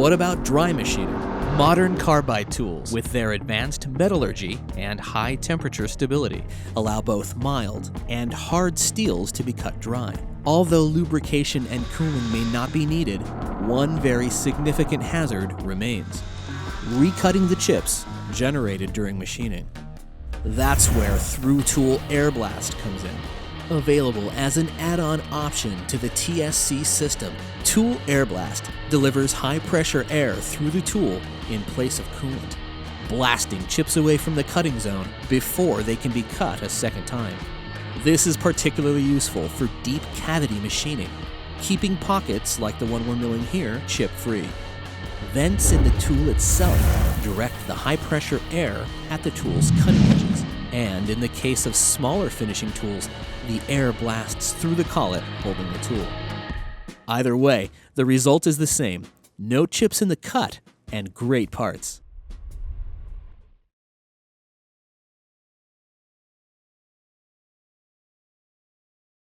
What about dry machining? Modern carbide tools, with their advanced metallurgy and high temperature stability, allow both mild and hard steels to be cut dry. Although lubrication and cooling may not be needed, one very significant hazard remains: recutting the chips generated during machining. That's where Through-Tool Air Blast comes in. Available as an add-on option to the TSC system, Tool Air Blast delivers high-pressure air through the tool in place of coolant, blasting chips away from the cutting zone before they can be cut a second time. This is particularly useful for deep cavity machining, keeping pockets like the one we're milling here chip-free. Vents in the tool itself direct the high-pressure air at the tool's cutting edges, and in the case of smaller finishing tools, the air blasts through the collet holding the tool. Either way, the result is the same: no chips in the cut and great parts.